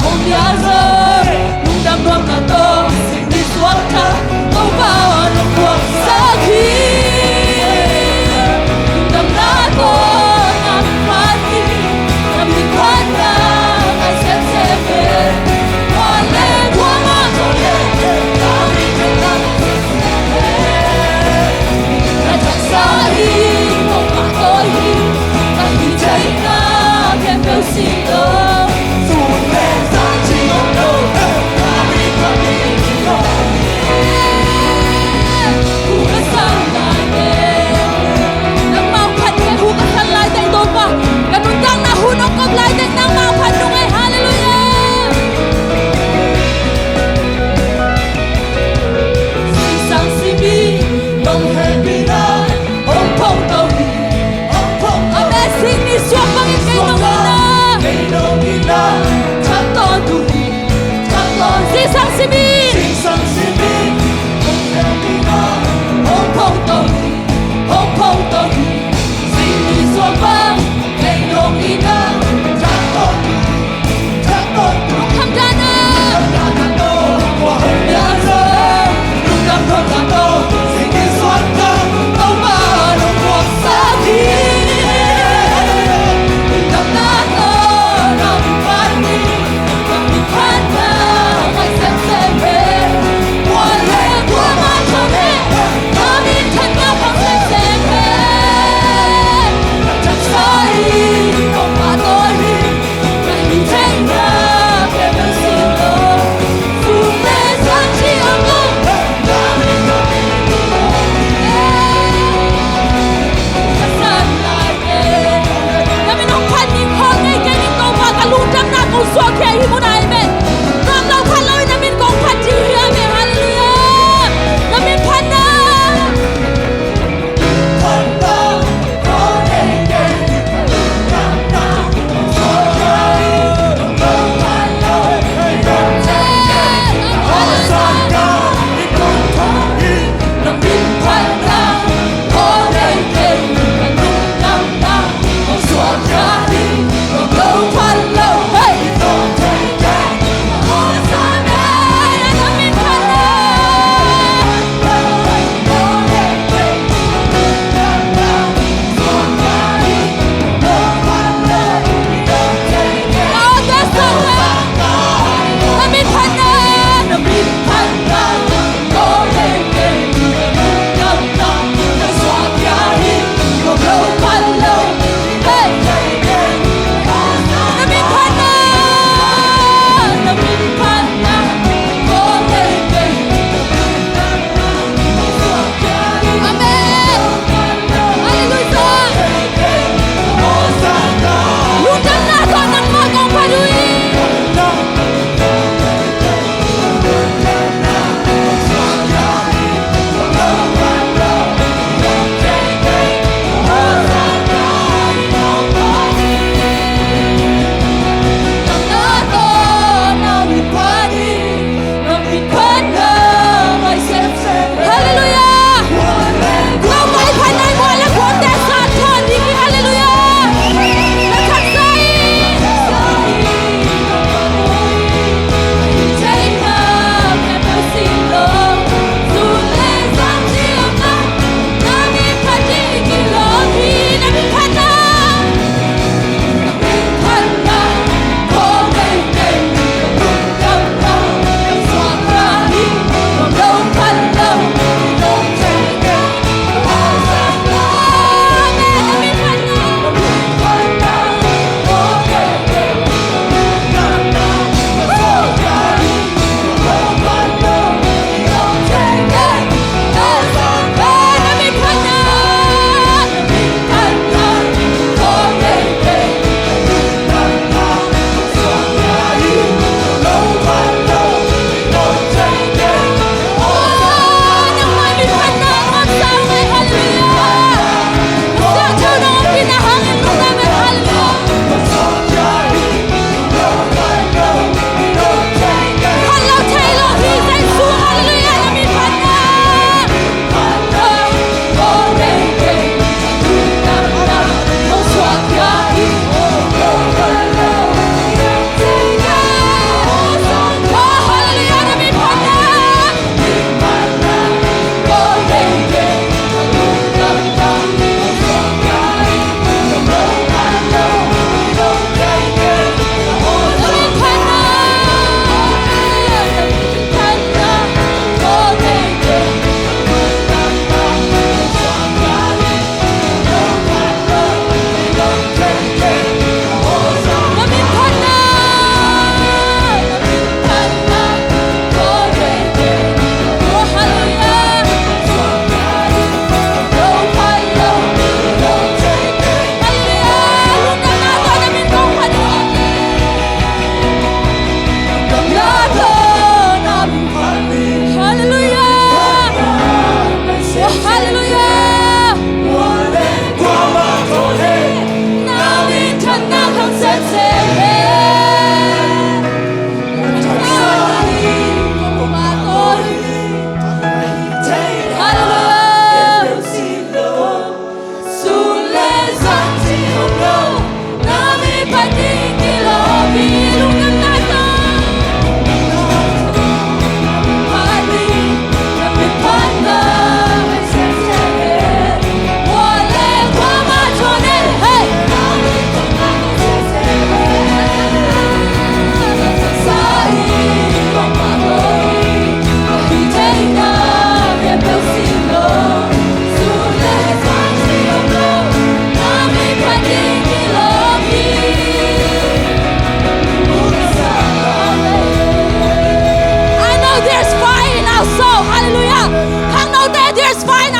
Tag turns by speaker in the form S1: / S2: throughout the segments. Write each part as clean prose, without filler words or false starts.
S1: Hồng nhà rơi, nung đam đoan là tôi, xin đi xuống thang, tôi vào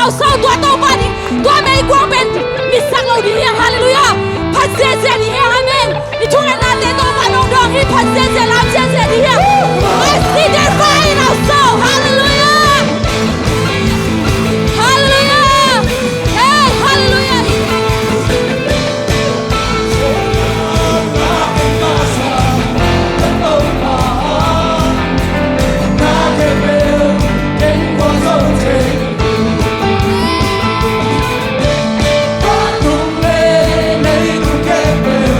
S1: เราเศร้าตัวโตบ้านนี้ตัวไม่กลัวเป็นมิสักเราดีฮาเลลูยาพัดเสียเสียดีอาเมนนี่ช่วยงานเตโตบ้านน้องดองที่พัดเสียเสียลำเสียเสียดีI see that fire in our soul hallelujah hallelujah hey hallelujah
S2: Hãy subscribe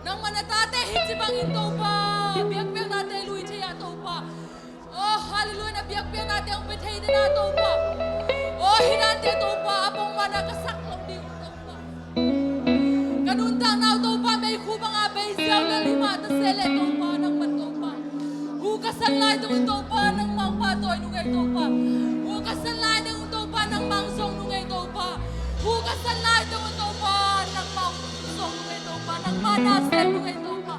S1: Nang manatate hit si bang ito pa, biyak-biyak natin luwi siya ito pa. hallelujah na biyak-biyak natin ang betay na nato pa. Oh, hinante to pa, apong manakasaklong di to pa. Kanuntang na to pa, may kubang abay siyaw na lima na sele to pa, ng mato pa. Hukasan lang to pa, ng mangpatoy nungay to pa. Hukasan lang to pa, ng mangsong nungay to pa. Hukasan lang to pa, ng mangsong nungay to pa, ng manasel nungay to pa.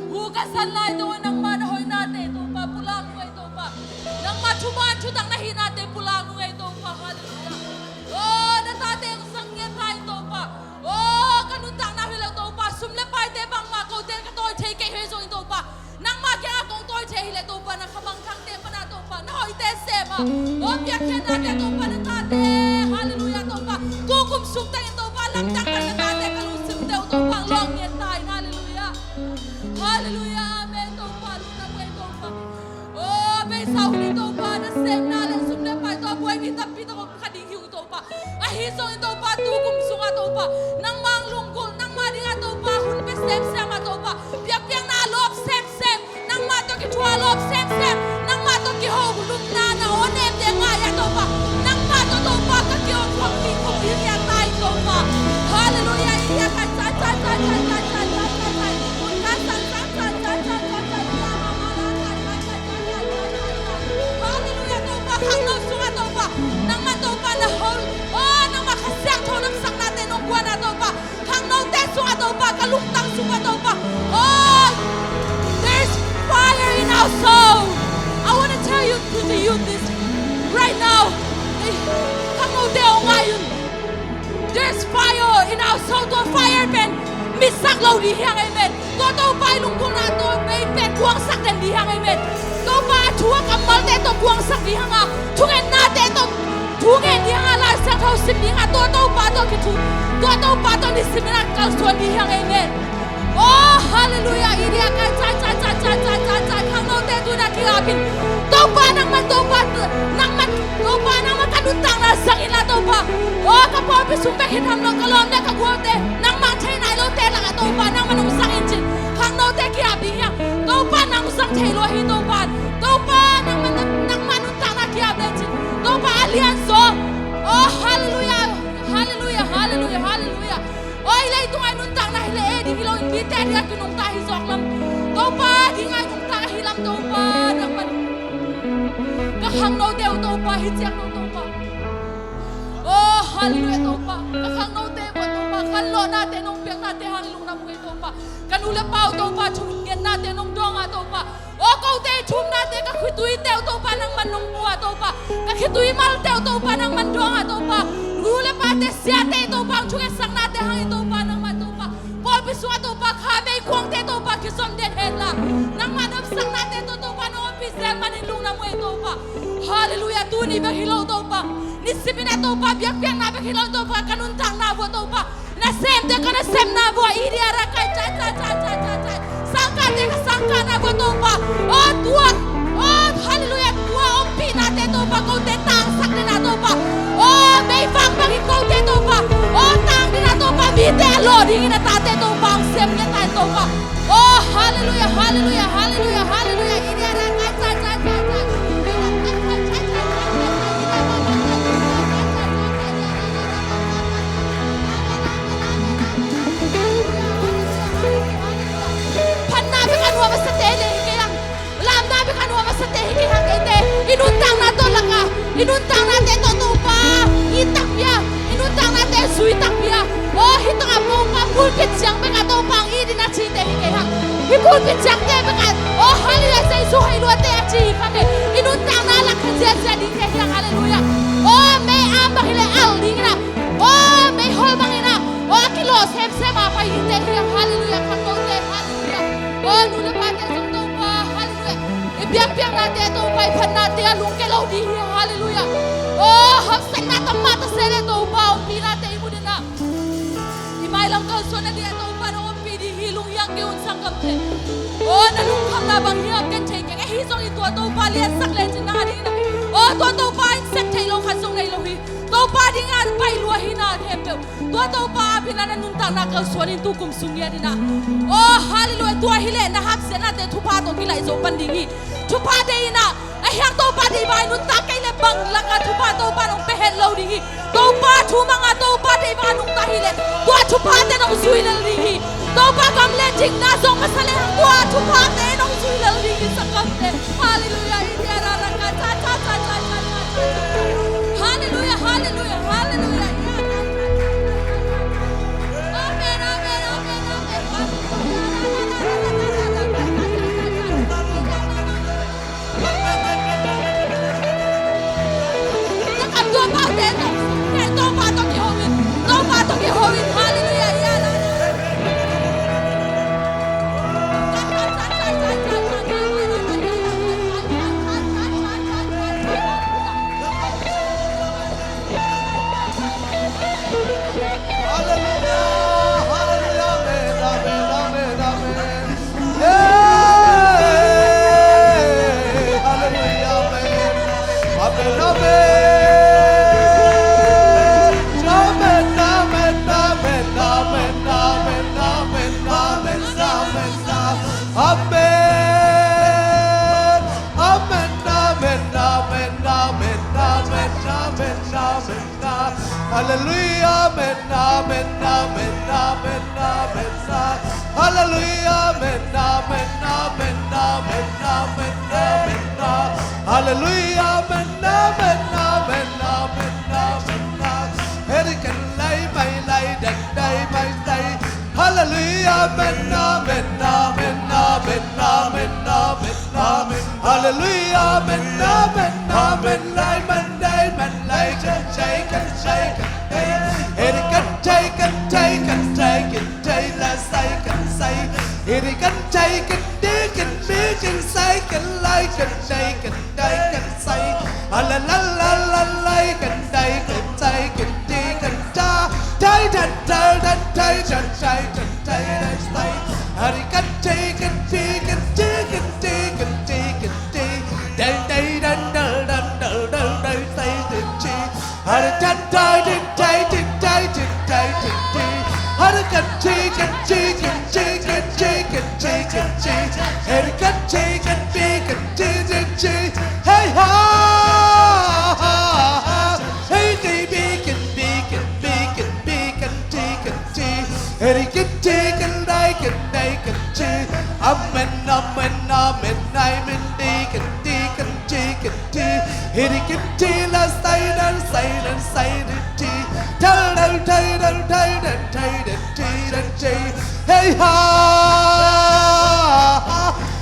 S1: Hukasan lang to ng manahoy natin to pa, pulang nungay to pa. Nang machuman-chutang nahin natin pulang nungay to pa, hallelujah. Oh, natate ang sangyan tayo to pa. Oh, kanuntang nahilaw to pa. Sumlepay te bang makaw ten katoy chay kay heso to pa. Nang makya akong toy chay hila to pa. Nang kamangkang te pa na to pa. Nahoy te sema. Oh, biyakyan natin to pa natate. Hallelujah to pa. Kukum sumtang to pa. Langtang ka natate. Kalusim te to pa. Long yan tayo. Hallelujah. Hallelujah. Amen to pa. Lunang way to pa. Oh, may sahuli to pa. Nasem na lang sumlepay to. Buhay mitapit ako kadinghiw to pa. Ahisong ito pa. Tukum sunga to pa. Nang manglunggol. Nang madinga to pa. Hunpes sem-sem to pa. Biyak-biyak na loob sem-sem. Nang mato kichwa loob sem-sem. Nang mato kihog lumna na onem de ngaya to pa. Nang mato to pa. Kakiyong kwang iriya tayo to pa. Hallelujah. Iriya ka. Hallelujah to pa. Kaknaw sunga to pa. Nang mato pa na hol. Oh, nang makasyak to ng sak natin ng buwan na to pa. Kaknaw te sunga to pa. Kalutang sunga to pa. Oh, there's fire in our soul. I want to tell you to the youth this right now. Kaknaw te o ngayon. There's fire in our soul. To fire pen. Misak law di hiyang amen. To pa ilungkong na to. May pen kuwang sak den di hiyang amen. To pa chuwa kamal te to kuwang sak di hiyang a. Tungen na te to. Tungen di hiyang a la sak hau sim di hiyang a. To pa to kitu. To pa to ni siminak kalsuan di hiyang amen. Oh, hallelujah. Iriya ka. Kaknaw te to na kirapin. To pa nang man to pa. Nang man. To pa nang makanuntang na sakin na to pa. Oh, kapwa pisumpekin hamnong kalom na kagwote. Nang matay na ilo te lang to pa. Nang manong sakin chin. Kaknaw te kirapin hiyang. To pa nang usang taylo hi to pa. To pa nang manuntang na kirapin chin. To pa alianso. Oh, hallelujah. Hallelujah. Hallelujah. Hallelujah. Oh, ilay itong ay nuntang na hila di hilaw imbite di at kinong tahi soklam. To pa di nga itong tahilang to pa. Nang man. Kakangnaw te to pa. Hitsyak no to pa. Oh, hallelujah to pa. Kakangnaw te po to pa. Kanlo natin nung biyak natin hanglong na mungay to pa. Kanulapaw to pa. Chumingin natin nung donga to pa. Oh, kau te chum natin kakituy te to pa nang manong mua to pa. Kakituy mal te to pa nang mandonga to pa. Rula pa te siya te to pa. Chungesang natin hangin to pa nang man to pa. Paul biswa to pa. Kamay kuwang te to pa. Kisom den henla. Nang manapsang natin to pa. Nung pisel maninlong na mungay to pa. Hallelujah. Tuni bahilaw to pa. Nisipin na to pa. Biyak-biyak na bahilaw to pa. Kanuntang na to pa. Nasem te ka nasem na bo. Iriara ka. Sangka te ka sangka na bo to pa. Oh, tuwa. Oh, hallelujah. Tuwa o pinate to pa. Kau te tangsak na to pa. Oh, may pangpangin kau te to pa. Oh, tang na to pa. Bite alo. Dingin na tate to pa. Ang sem niya tayo to pa. Oh, hallelujah. Hallelujah. Hallelujah. Hallelujah. Iriara ka. Inuntang na to laka. Inuntang natin to tupa. Itakya. Inuntang natin suitakya. Oh, hitang apong pulpit siyang beka to pang idi na chite hikaya. Hipulpit siyang te beka. Oh, hallelujah sa isuhay luwa te achi hikame. Inuntang na laka siya di kaya. Hallelujah. Oh, may ambang hila al di na. Oh, may holbang ina. Oh, kilos hemse mapa hinte hiya. Hallelujah. Kakote. Hallelujah. Oh, nula pate sung tupa. Hallelujah. Biyak-biyak natin ito, paipan natin, alung kelaw di hiya, hallelujah. Oh, hapsak natin mata sila ito, umpi natin, imo din na. Imailang kalso na di ito, upang umpi di hilong hiyang kiyon sang kamte. Oh, nalungkang labang hiyang kenchay, kaya hisong ito, ito, upalian saklen, sinangadin na. Oh, ito, pa, insek tayo, kasong na ilohi. Ito, pa, di nga, pailuahin na, hempel. Ito, pa, pinanuntang na kalso, nito kumsungya din na. Oh, hallelujah, ito, hile, nahapsin natin, tupato, kila iso, pandingi. Tupade ina, yang tau pa di ba nu ta kai le bang la ka thu pa tau pa nong pe het lo di tau pa thu ma nga tau pa di ba nong ta hi le tua thu pa te nong sui le di tau pa kam le jing na song ma sa le tua thu pa te nong sui le di sa kam te hallelujah ya ra ra ka cha cha cha cha cha hallelujah hallelujah hallelujah amen amen amen amen hallelujah ya la
S2: Hallelujah, amen, amen, amen, amen, amen, hallelujah, amen, amen, amen, amen, amen, amen, hallelujah, amen, amen, amen, amen, amen, Herikan lay may lay dag day may day, hallelujah, amen, amen, amen, amen, amen, amen, amen, hallelujah, amen, amen, amen, lay man day man lay shake and shake. It can take and take and take and take and say and say. It can take and dig and make and say and like and take and take and say. La la la la like and take and take and dig and ta. Take and take and take and take and take and say. It can take and dig and dig and dig and dig and dig. Day day day day day day day say the cheese. It can take and take and take and take and dig. It can take and dig and dig and dig and dig and dig. It can take and dig and dig and dig. Hey ha ha ha. Hey big and big and big and big and dig and dig. It can take and like and make and dig. Amen amen amen amen dig and dig and dig and dig. It can dig and say and say and say and dig. Tell and tell and tell and tell and tell and tell. Hey ha.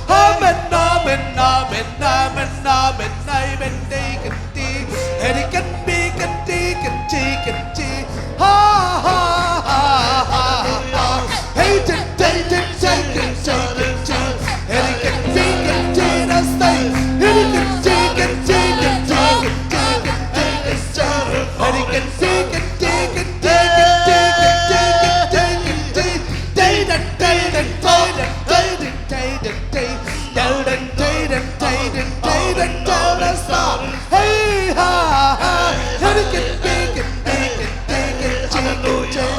S2: Amen amen amen amen amen amen dig and dig. And it can be and dig and dig and dig. Ha ha ha ha ha. Hey dig dig dig dig and dig and dig. And it can dig and dig and say. And it can dig and dig and dig and dig and dig and dig. And it can dig and dig and dig and dig and dig and dig and dig. Day and day and day and day and day and day. Day and day and day and day and day and stop. Hey ha ha. And it can dig and dig and dig and dig and dig.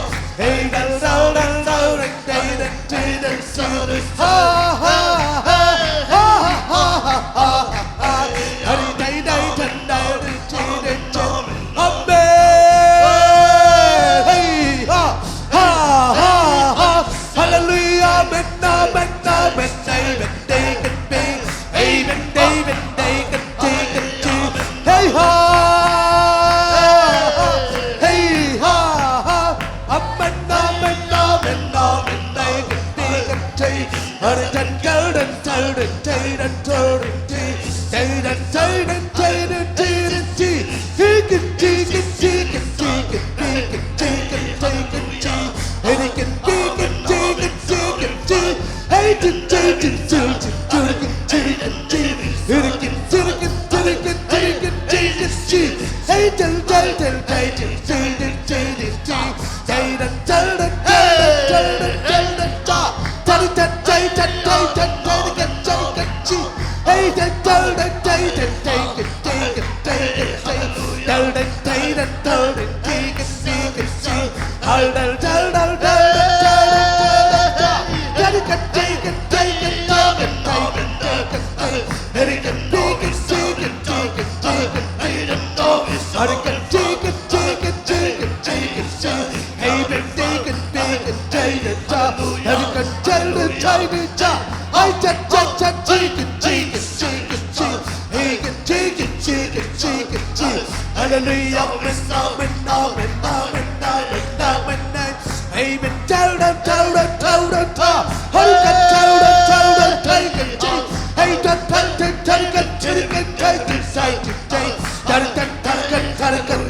S2: Hey da da da da and day and day and day. Ha ha ha ha ha ha ha ha. Hey day day and day and day and day. Amen. Hey ha ha ha ha. Hallelujah. Amen amen amen. David David David David David David David David. Hey ha. Hey ha ha. Amen amen amen amen. David David David. Hurry and go and tell and tell and tell and tell and tell and tell and tell and tell. Dig and dig and dig and dig and dig and dig and dig and dig. And it can dig and dig and dig and dig. Hey, dig dig and dig and dig and dig and dig. And it can dig and dig and dig and dig and dig. Hey, dig dig dig dig and dig and dig and dig. Dig and dig and dig and dig and dig and dig. Dig and dig and dig and dig and dig and dig. Hey, dig dig and dig and dig and dig and dig and dig. Dig and dig and dig and dig and dig and dig. Dig and dig and dig and dig and dig and dig. Dig and dig and dig and dig and dig and dig and dig. And it can dig and dig and cha. I cha cha cha chicken chicken chicken chicken. Chicken chicken chicken chicken chicken. Hallelujah. Amen. Tell them. Hurry can tell them.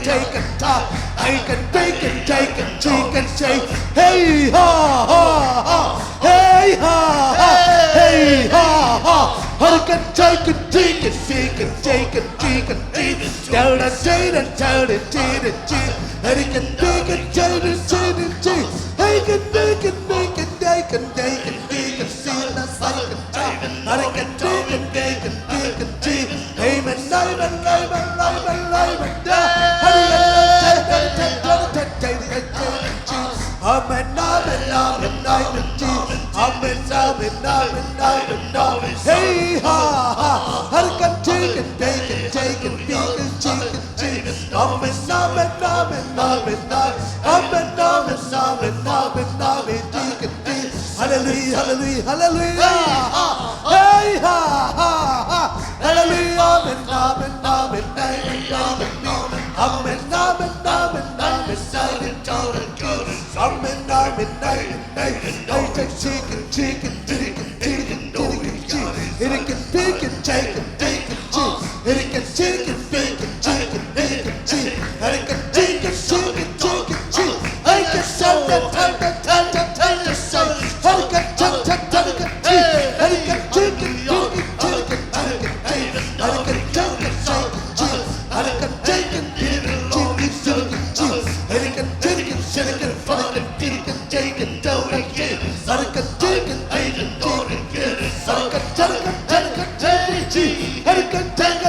S2: Take it. Hey, take it. Take it. Hey ha ha ha, hey ha ha, hey ha ha. Hurricane, take it. Tell it. Hurricane, take it. Hurricane, take it. Hey, can make it. See the cycle. Hurricane, take it. Amen. Hey ha ha, hurricane take it, chicken. Hallelujah. Hey ha ha, hallelujah. Chicken. It can pick and take it. It can take it, bacon, chicken. It can take it, chicken. I can sell that, tell the soul. I can tell it. I can take it, chicken. I can take it, chicken. I can take it, chicken. I can take it, chicken. Take it, don't again. I can take it, I can take it. I can take it.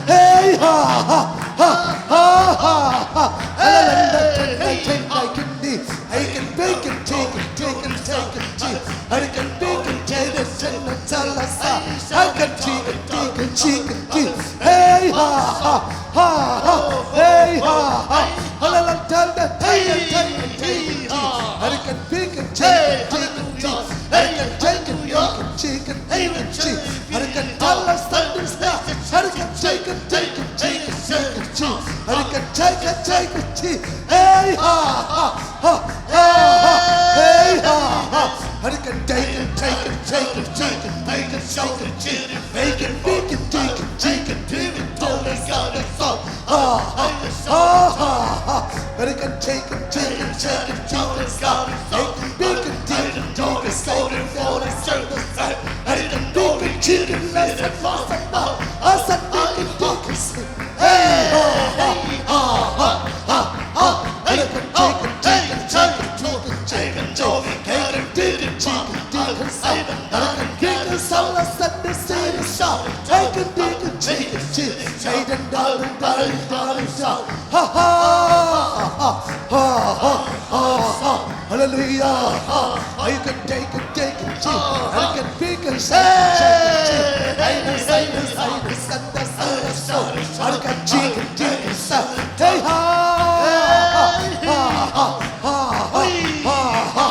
S2: Hey ha ha ha ha ha. Hallelujah, tell the take. I can pick and take it. I can take it, chicken, chicken. I can tell us that this now. I can take it, chicken. I can take it. Hey ha ha ha ha. Hey ha ha. I can take it, chicken. Make it, shake it, chicken. Make it, big it, chicken. Totally got it so. Ha ha ha ha. I can take it, chicken. Totally got it so. Make it, big it, chicken. Golden for the service. I can big it, chicken. Let's have lost it now. I said, big it, chicken. Hey ha ha ha ha ha ha. I can take it, chicken. I can get the soul of the city shop. I can dig a chicken. Say the dollar. Ha ha ha ha ha. Hallelujah. I can take a chicken. I can pick a chicken. I can say the I can chicken. Hey ha ha ha ha ha.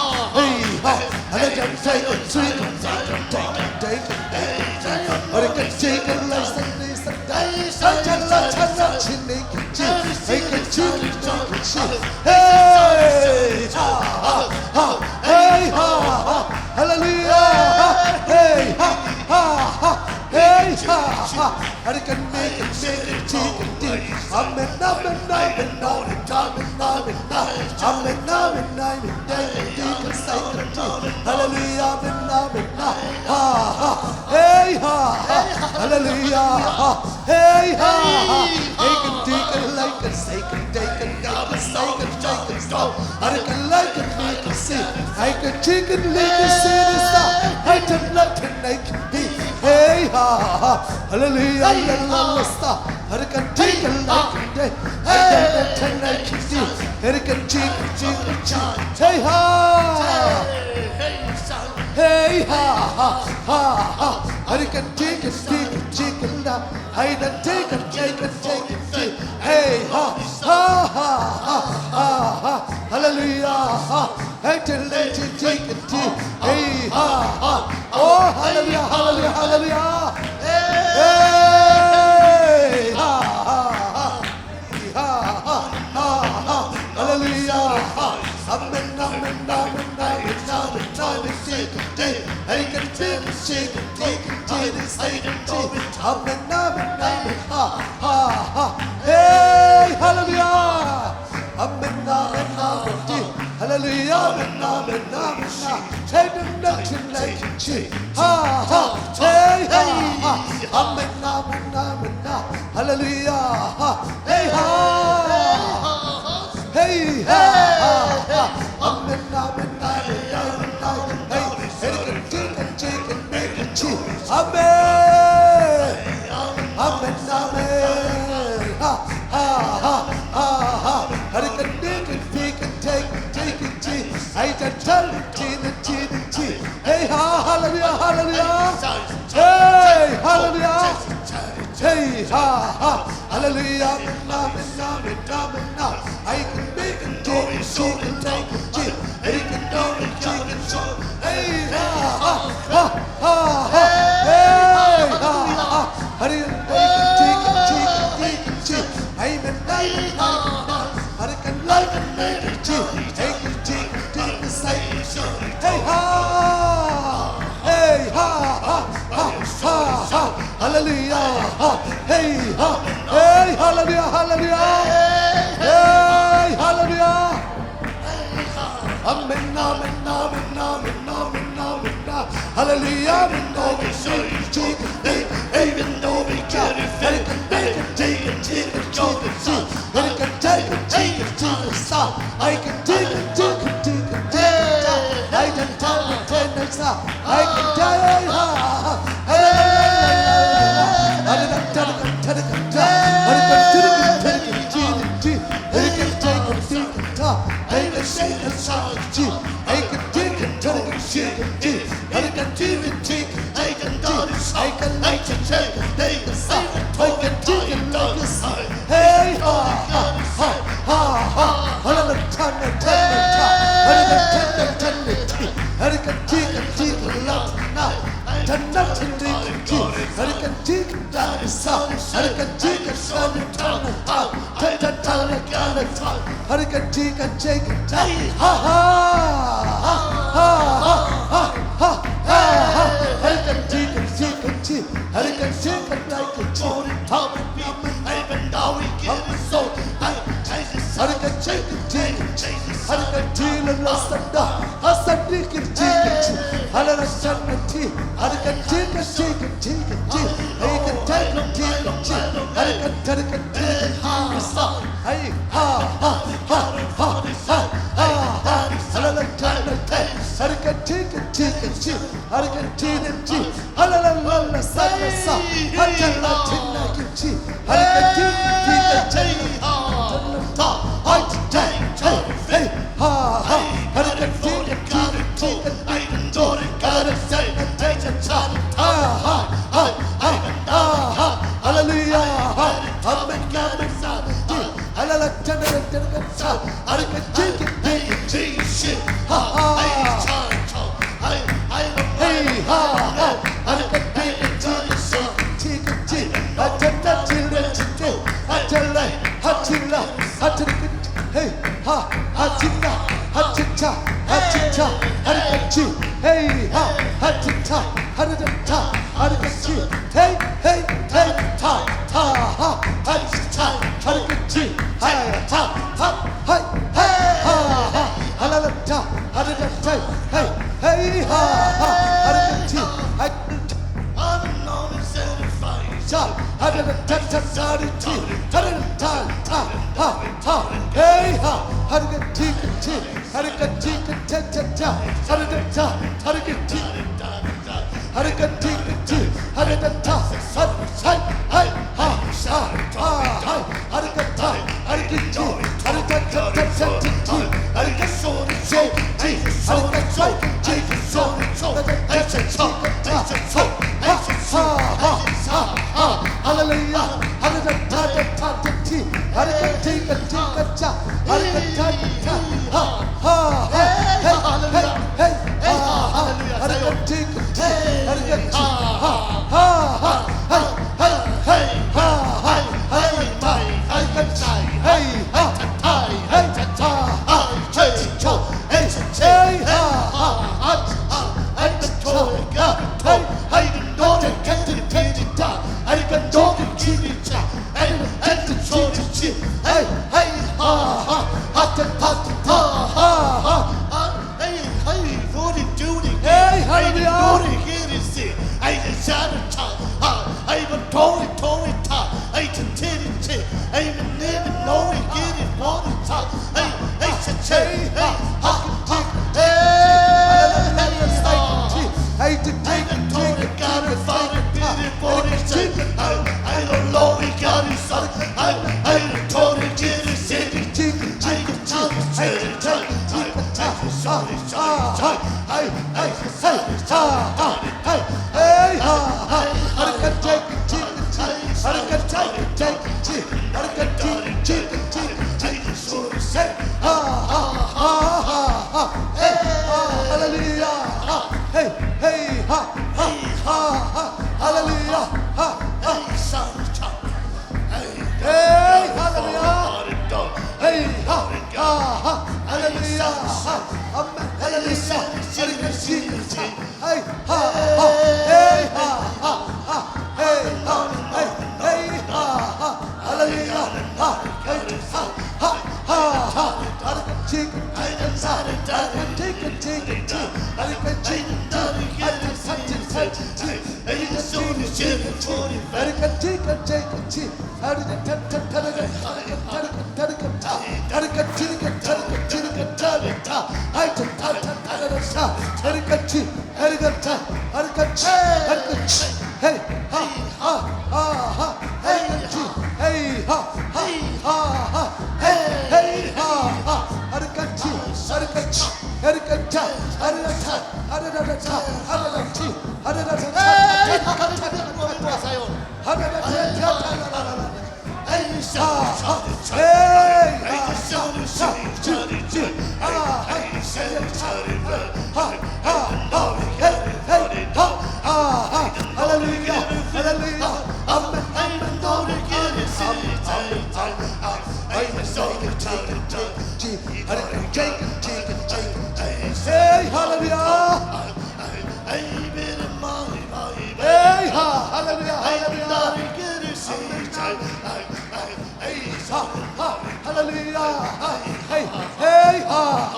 S2: I can take a chicken. I can take a lesson. I can hey ha ha hey ha hallelujah hey ha ha hey ha I can make it chicken. Amen. Hallelujah. Hey ha hallelujah. Hey ha I can take it like a second. I can like it make it see. I can chicken like a city star. I can let it naked be. Hey ha hallelujah. I can take it like a day. I can let it naked be. I can chicken. Hey ha hey ha I can take it chicken now. I can take it hey ha hallelujah. I can let it take it hey ha oh hallelujah hey ha hallelujah. Amen. I can take a chicken. Amen. Hey, hallelujah. Amen. Hallelujah. Take the nothing like a chick. Hey, amen. Hallelujah. Hey, hey, amen. Chicken, make it cheap. Amen. I can make it, take it. I can tell it, hey, hallelujah. Hey, hallelujah. Hey, hallelujah. I can make it, take it. I can do it, hey, hallelujah. Hey, hallelujah. Hey, hallelujah. Amen. Hallelujah. Even though we can't make it, take it, go to see. I can take it to the south. I can take it. I can tell the tenants now. I can tell it. 하르간지 간지 간자 하하 하하하하 하르간지 간지 간지 하르간지 간자 간지 하르간지 간지 하르간지 랄라산다 하산디 간지 간지 하라라산디 하르간지 간지 간지 간지 헤이간지 간지 간지 하르간지 간지 하사 하이 하하하하하 하라라산디 하르간지 간지 간지 하르간지 간지 하라라랄라 산사 하잘라 틴나 김치 하르간지 간지 다 헤이 하하 하르간지 간지 간지 도르가르 살레자 하하 하하 할렐루야 아멘 감사 할랄라 짜라짜라짜 하르간지 간지 하하 헤이 하하 하르간지 간지 간지 아차차 칠레치테 아찰라 하칠라 하칠라 헤이 하 하칠라 하치차 하치차 하르간지 헤이 하 하치차 하르간차 하르간지 헤이 헤이 헤이 타타하 하치차 하르간지 하야차 하하이 하하 할랄라차 하르간차 헤이 헤이 하하 하르간지 자 하르간차 사르지 하르간차 하하 헤이 하 하르간지 간지 하르간지 간차차차 하르간차 하르간지 하르간지 간지 하르간차 사사이 하이 하사 하하이 하르간차 하르간지 하르간차차차지 하르간소리지 하르간소리지 하하하하 할렐루야 하르간차차차지 하르간지 간지 간차 하르간차차 하하 헤이 헤이 하하 하르간지 간지 하르간지 하하 헤이 헤이 하하 하르간차 하르간지 헤이 하하 헤이 하하 치초 헤이 하하 치초 헤이 노래 간지 간지다 하르간 노래 지리자 헤이 소리지 헤이 헤이 하하 하타타타 하하 Hey, hallelujah. Hey, hallelujah. Hey, hallelujah, hallelujah. Hallelujah. Hey, hey, hey,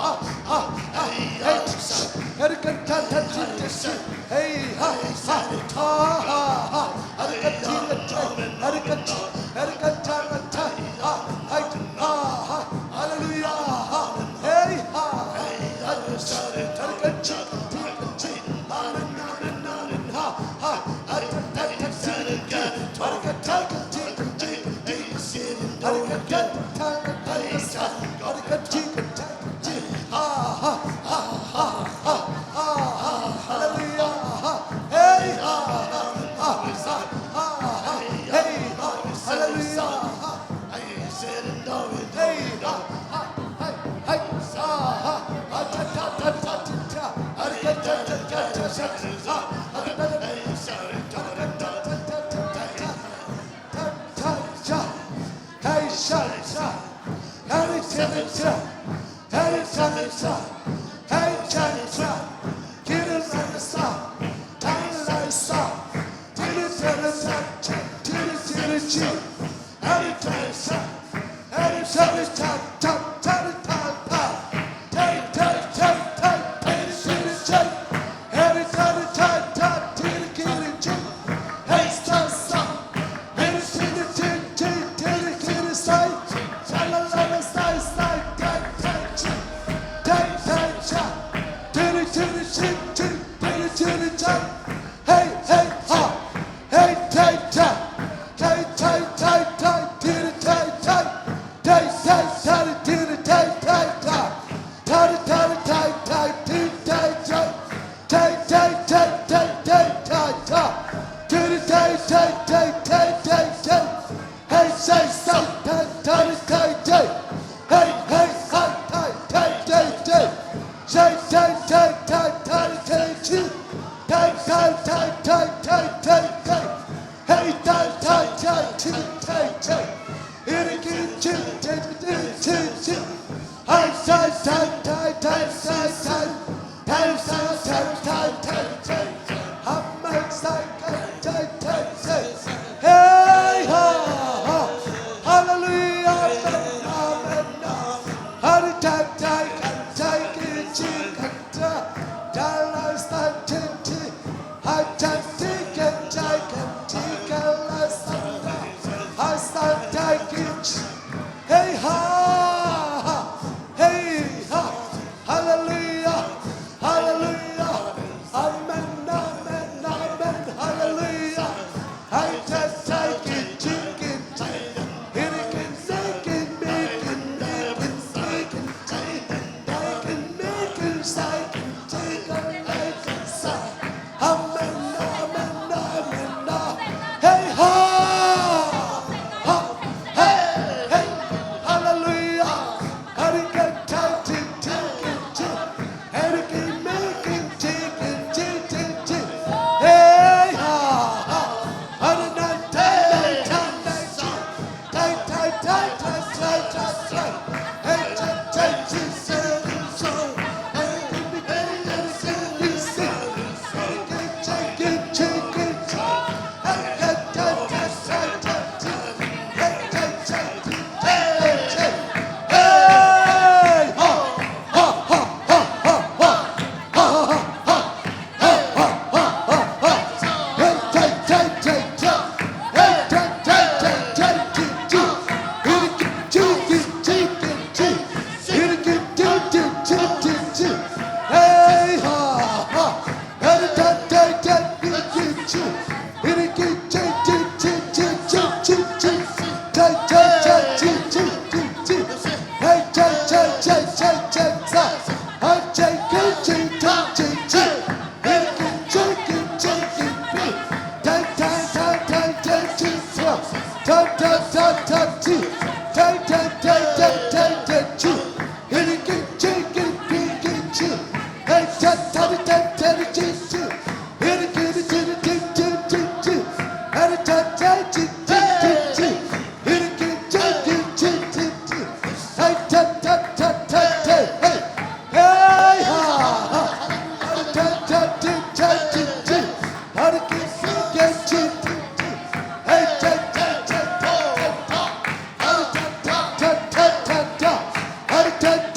S2: Hey,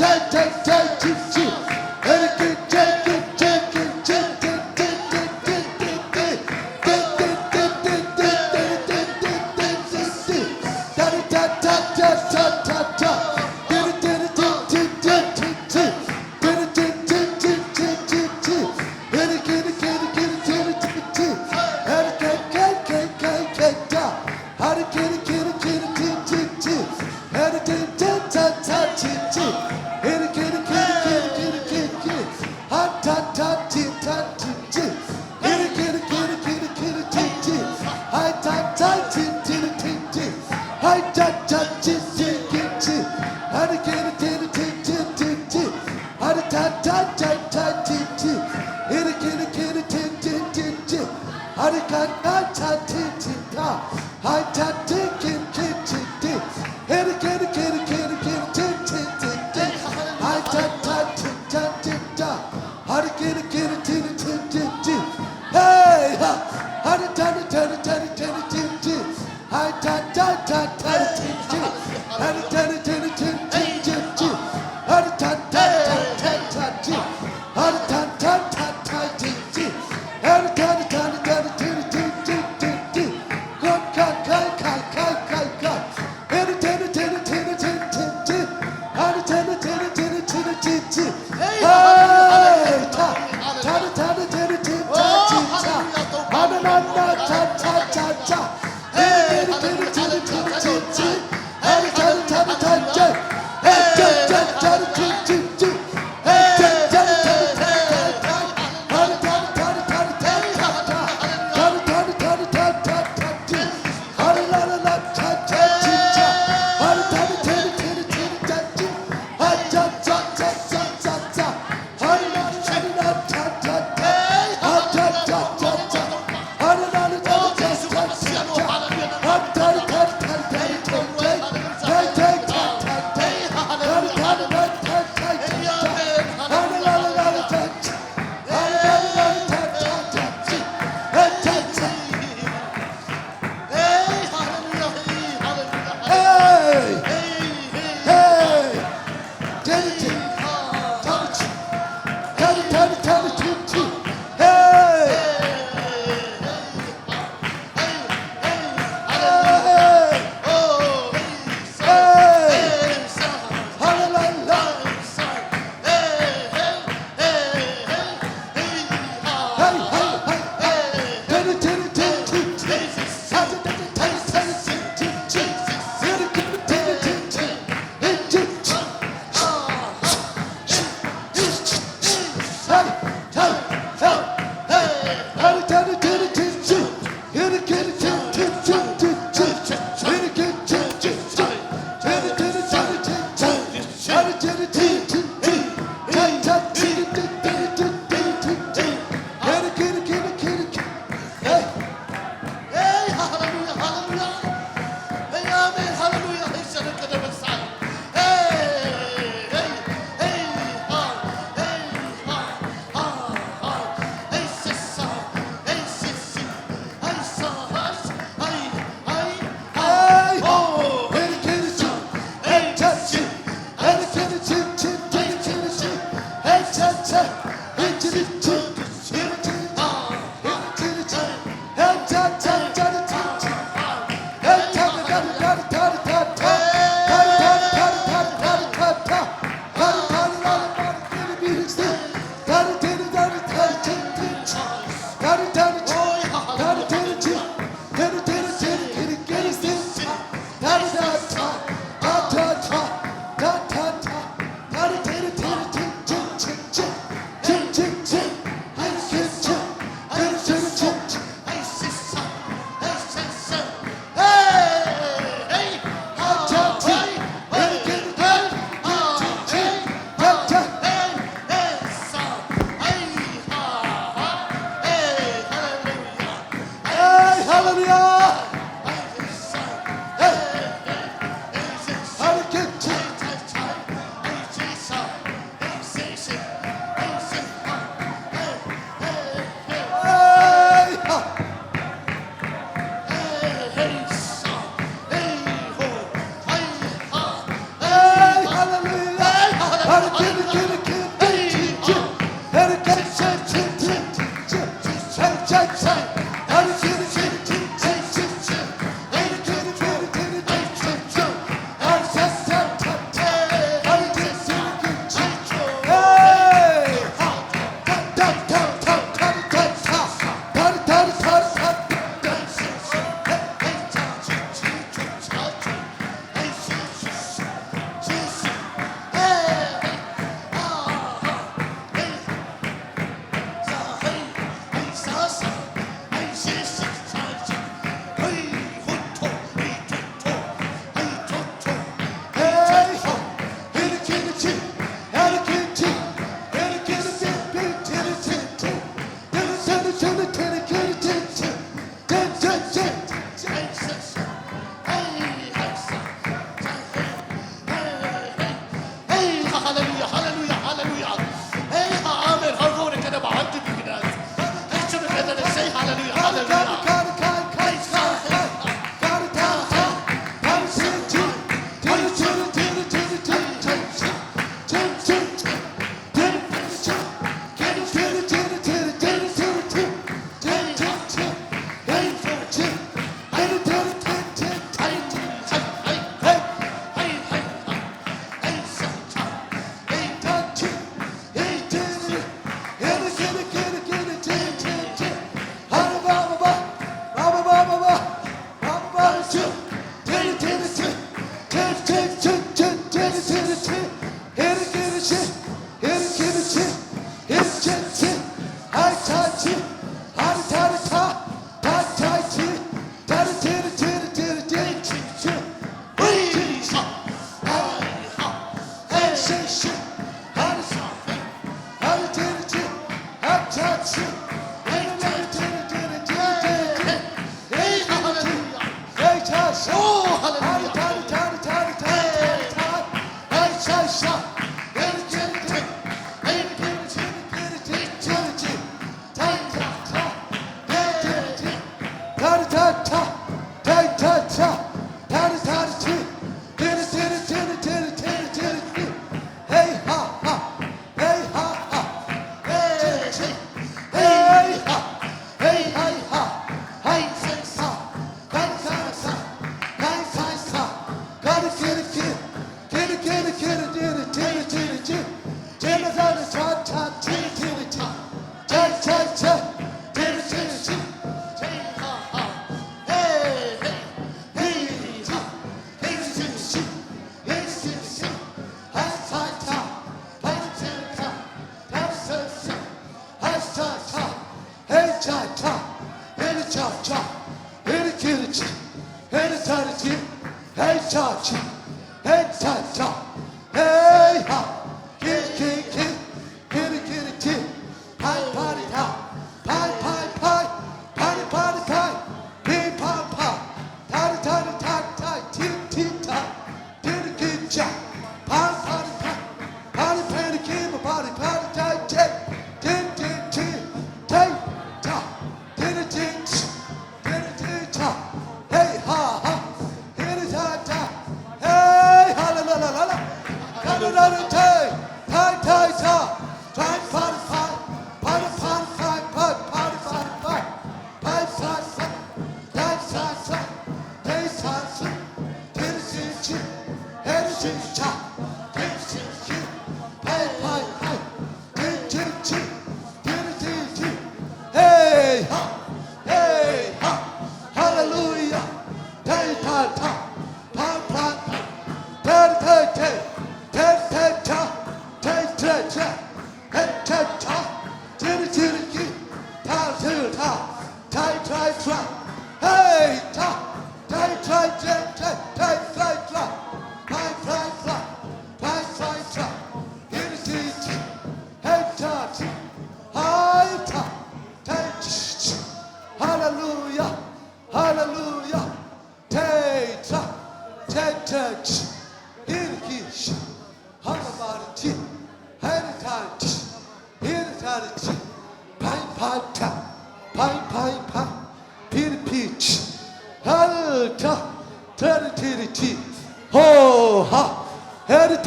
S2: Ho ha, head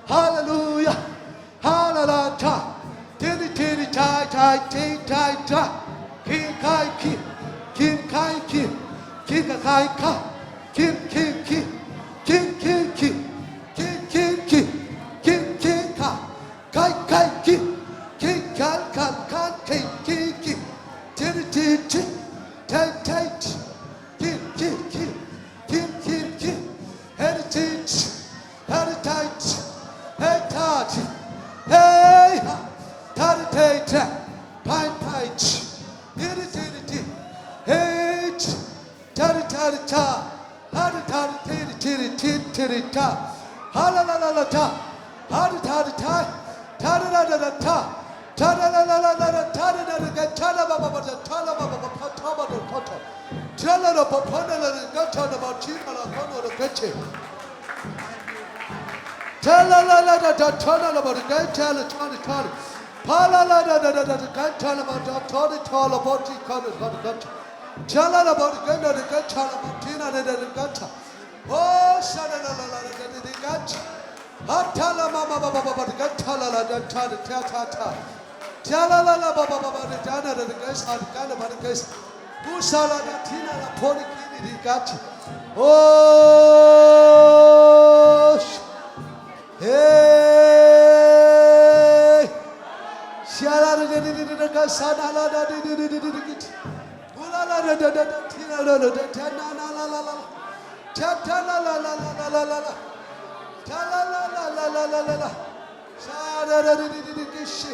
S2: Hallelujah. Hallelujah. Tiri tiri tai tai ti tai ta. King kai ki. King kai ki. King kai ka. King king ki. King king ki. King king ki. King king ka. Kai kai ki. King kai ka ka king king ki. Tiri tiri ti. Tai tai ti. King king ki. King king ki. Heritage. Heritage. Heritage. Hey, heritage. Pine pine. Heritage. Hey, heritage. Heritage. Halalalata. Heritage. Tadadadata. Tadadadadata. Tadadadadata. Tell la la la da da tell about the guy tell it tell it tell it. Pala la da da da da guy tell about the tell it tell about the kind of got. Tell her about the guy the guy tell about Tina da da got. Oh shana la la la the got. Hatala mama baba baba the guy tell la da tell it tell ta. Tell la la baba baba the dana the guys had kind of the guys. Who sala da Tina la pony the got. Oh hey, Shara da da da da da sana la da da da da da da git. Ula la da da da da tina la la da ta na la la la la. Ta ta la la la la la la la. Ta la la la la la la la la. Shara da da da da da gishi.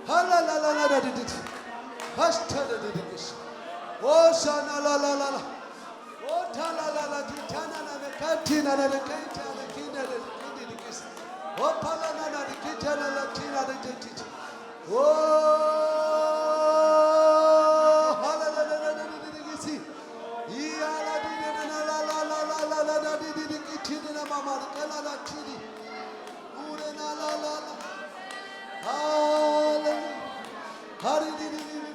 S2: Ha la la la la da da da. Hasta da da da gishi. Oh sana la la la la. Oh ta la la la ta na na na ka tina na na ka ta na kina na. Oh, Palana, the Kitana, Latina, the Titi. Oh, hallelujah, Yala, la la la la la la la, the Kitina, Mama, the Kalala Titi. Urena, la la la. Hallelujah. Hallelujah.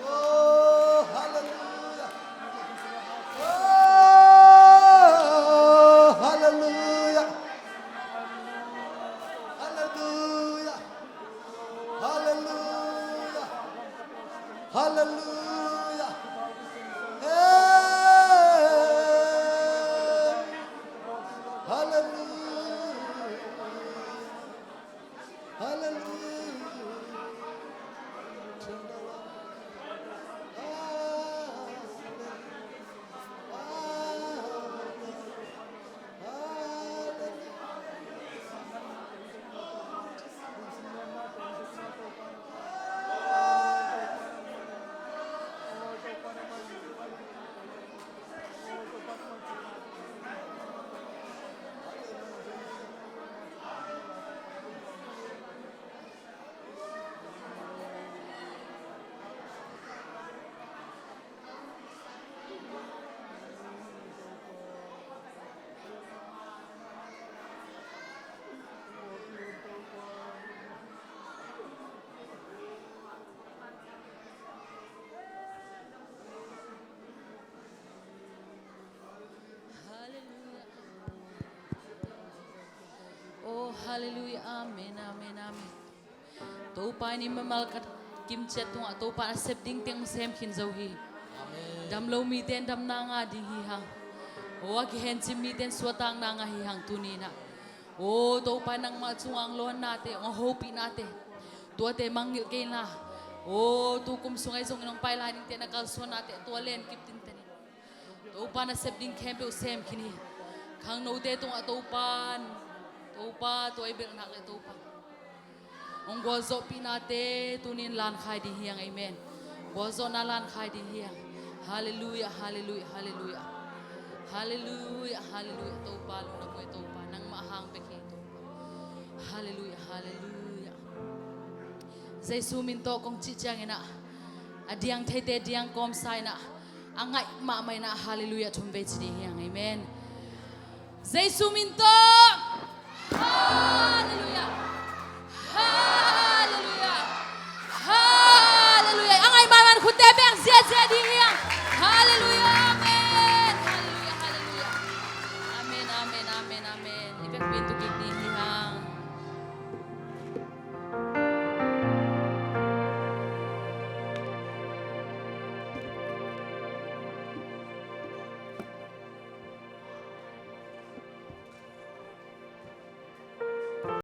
S2: Oh, hallelujah. Oh, hallelujah. Hallelujah. Hallelujah. Hey. Hallelujah.
S1: Hallelujah, amen, amen, amen. Tau pa ni mamalkat kim chet tung tau pa sep ding teng sem kin zo hi. Dam lo mi ten dam na nga ding hi hang. O ki hen sim mi ten swatang na nga hi hang tunina. O tau pa nang ma chungang lon nate, ang hopi nate. Tua te mangil kay na. O tu kum sungay sung nang paila ning ten nakalso nate tua len kip tin ten. Tau pa na sep ding kem pe sem kin hi. Kang no te tung tau pan. Topa tu ay bil nak topa. Ong gozo pinate tunin lan khai di hiang amen. Gozo na lan khai di hiang. Hallelujah, hallelujah, hallelujah. Hallelujah, hallelujah. Topa lu na mo topa nang maahang peki topa. Hallelujah, hallelujah. Zay suminto kong chichang ina. Adiang tete diang kom sai na. Angay mamay na hallelujah tumbe di hiang amen. Zay suminto. Hallelujah.